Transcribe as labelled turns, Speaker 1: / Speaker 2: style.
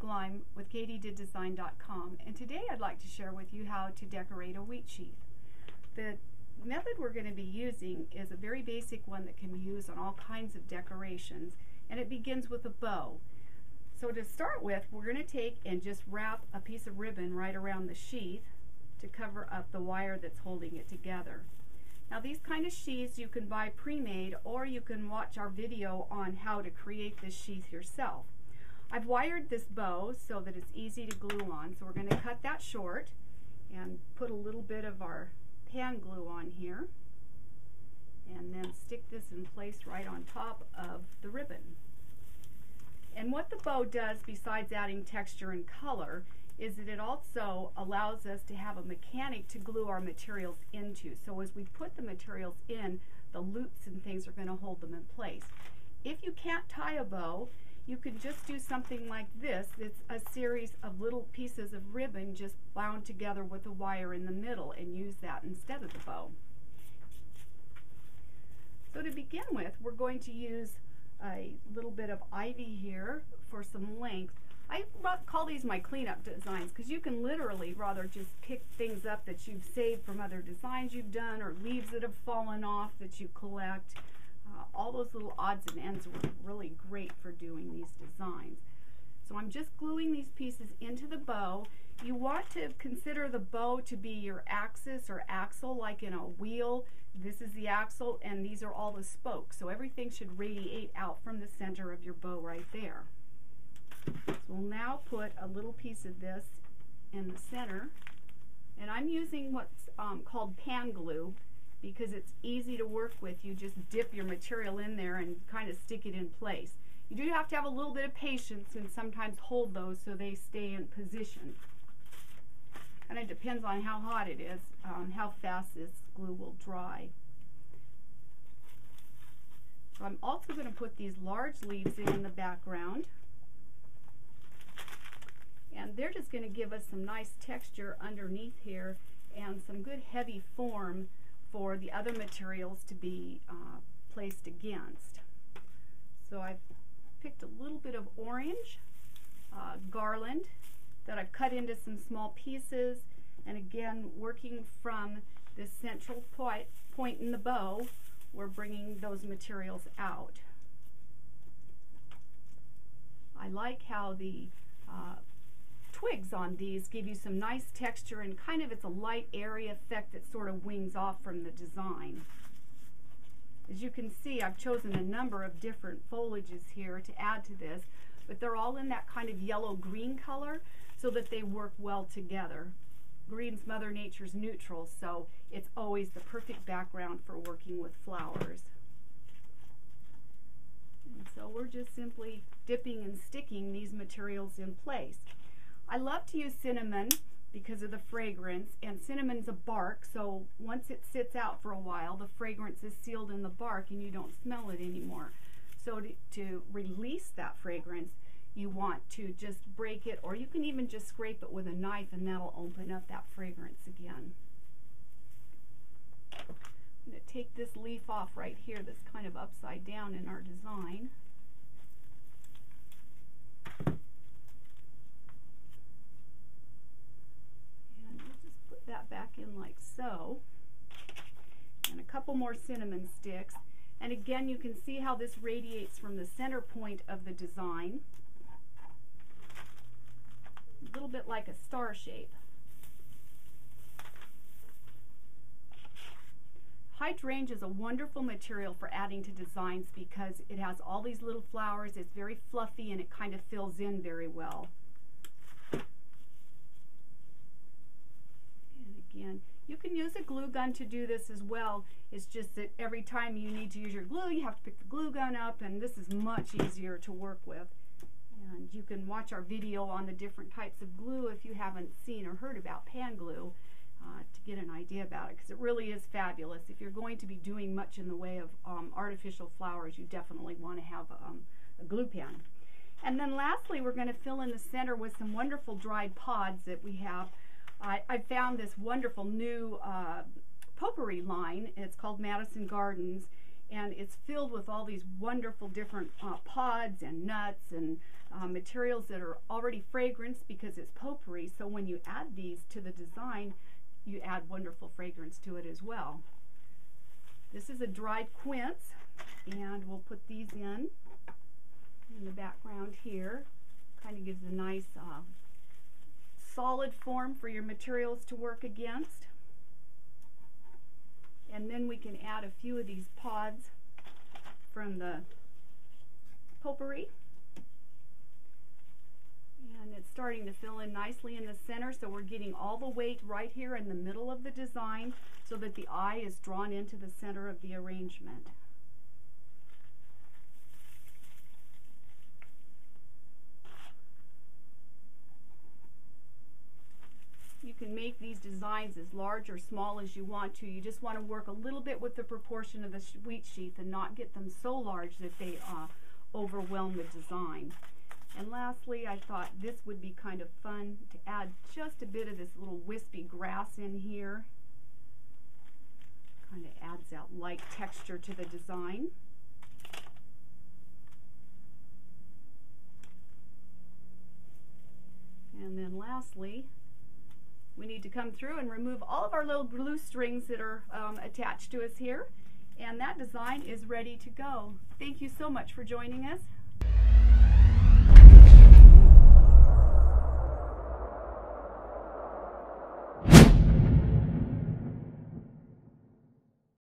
Speaker 1: Gleim with KatieDidDesign.com, and today I'd like to share with you how to decorate a wheat sheath. The method we're going to be using is a very basic one that can be used on all kinds of decorations, and it begins with a bow. So to start with, we're going to take and just wrap a piece of ribbon right around the sheath to cover up the wire that's holding it together. Now these kind of sheaths you can buy pre-made, or you can watch our video on how to create this sheath yourself. I've wired this bow so that it's easy to glue on, so we're going to cut that short and put a little bit of our pan glue on here, and then stick this in place right on top of the ribbon. And what the bow does, besides adding texture and color, is that it also allows us to have a mechanic to glue our materials into. So as we put the materials in, the loops and things are going to hold them in place. If you can't tie a bow, you can just do something like this. It's a series of little pieces of ribbon just bound together with a wire in the middle, and use that instead of the bow. So to begin with, we're going to use a little bit of ivy here for some length. I call these my cleanup designs because you can literally rather just pick things up that you've saved from other designs you've done, or leaves that have fallen off that you collect. All those little odds and ends were really great for doing these designs. So I'm just gluing these pieces into the bow. You want to consider the bow to be your axis or axle, like in a wheel. This is the axle, and these are all the spokes. So everything should radiate out from the center of your bow right there. So we'll now put a little piece of this in the center, and I'm using what's called pan glue because it's easy to work with. You just dip your material in there and kind of stick it in place. You do have to have a little bit of patience and sometimes hold those so they stay in position. And it depends on how hot it is, how fast this glue will dry. So I'm also going to put these large leaves in the background. And they're just going to give us some nice texture underneath here and some good heavy form for the other materials to be placed against. So I've picked a little bit of orange garland that I've cut into some small pieces, and again, working from this central point in the bow, we're bringing those materials out. I like how the twigs on these give you some nice texture, and kind of it's a light airy effect that sort of wings off from the design. As you can see, I've chosen a number of different foliages here to add to this, but they're all in that kind of yellow-green color so that they work well together. Green's Mother Nature's neutral, so it's always the perfect background for working with flowers. And so we're just simply dipping and sticking these materials in place. I love to use cinnamon because of the fragrance, and cinnamon's a bark, so once it sits out for a while, the fragrance is sealed in the bark and you don't smell it anymore. So to release that fragrance, you want to just break it, or you can even just scrape it with a knife and that'll open up that fragrance again. I'm going to take this leaf off right here that's kind of upside down in our design. That back in like so, and a couple more cinnamon sticks, and again you can see how this radiates from the center point of the design, a little bit like a star shape. Hydrangea is a wonderful material for adding to designs because it has all these little flowers, it's very fluffy, and it kind of fills in very well. Again, you can use a glue gun to do this as well. It's just that every time you need to use your glue, you have to pick the glue gun up, and this is much easier to work with. And you can watch our video on the different types of glue if you haven't seen or heard about pan glue to get an idea about it, because it really is fabulous. If you're going to be doing much in the way of artificial flowers, you definitely want to have a glue pen. And then lastly, we're going to fill in the center with some wonderful dried pods that we have. I found this wonderful new potpourri line. It's called Madison Gardens, and it's filled with all these wonderful different pods and nuts and materials that are already fragranced because it's potpourri, so when you add these to the design, you add wonderful fragrance to it as well. This is a dried quince, and we'll put these in the background here. Kind of gives a nice solid form for your materials to work against. And then we can add a few of these pods from the potpourri. And it's starting to fill in nicely in the center, so we're getting all the weight right here in the middle of the design so that the eye is drawn into the center of the arrangement. You can make these designs as large or small as you want to. You just want to work a little bit with the proportion of the wheat sheath and not get them so large that they overwhelm the design. And lastly, I thought this would be kind of fun to add just a bit of this little wispy grass in here. Kind of adds that light texture to the design. And then lastly, we need to come through and remove all of our little glue strings that are attached to us here. And that design is ready to go. Thank you so much for joining us.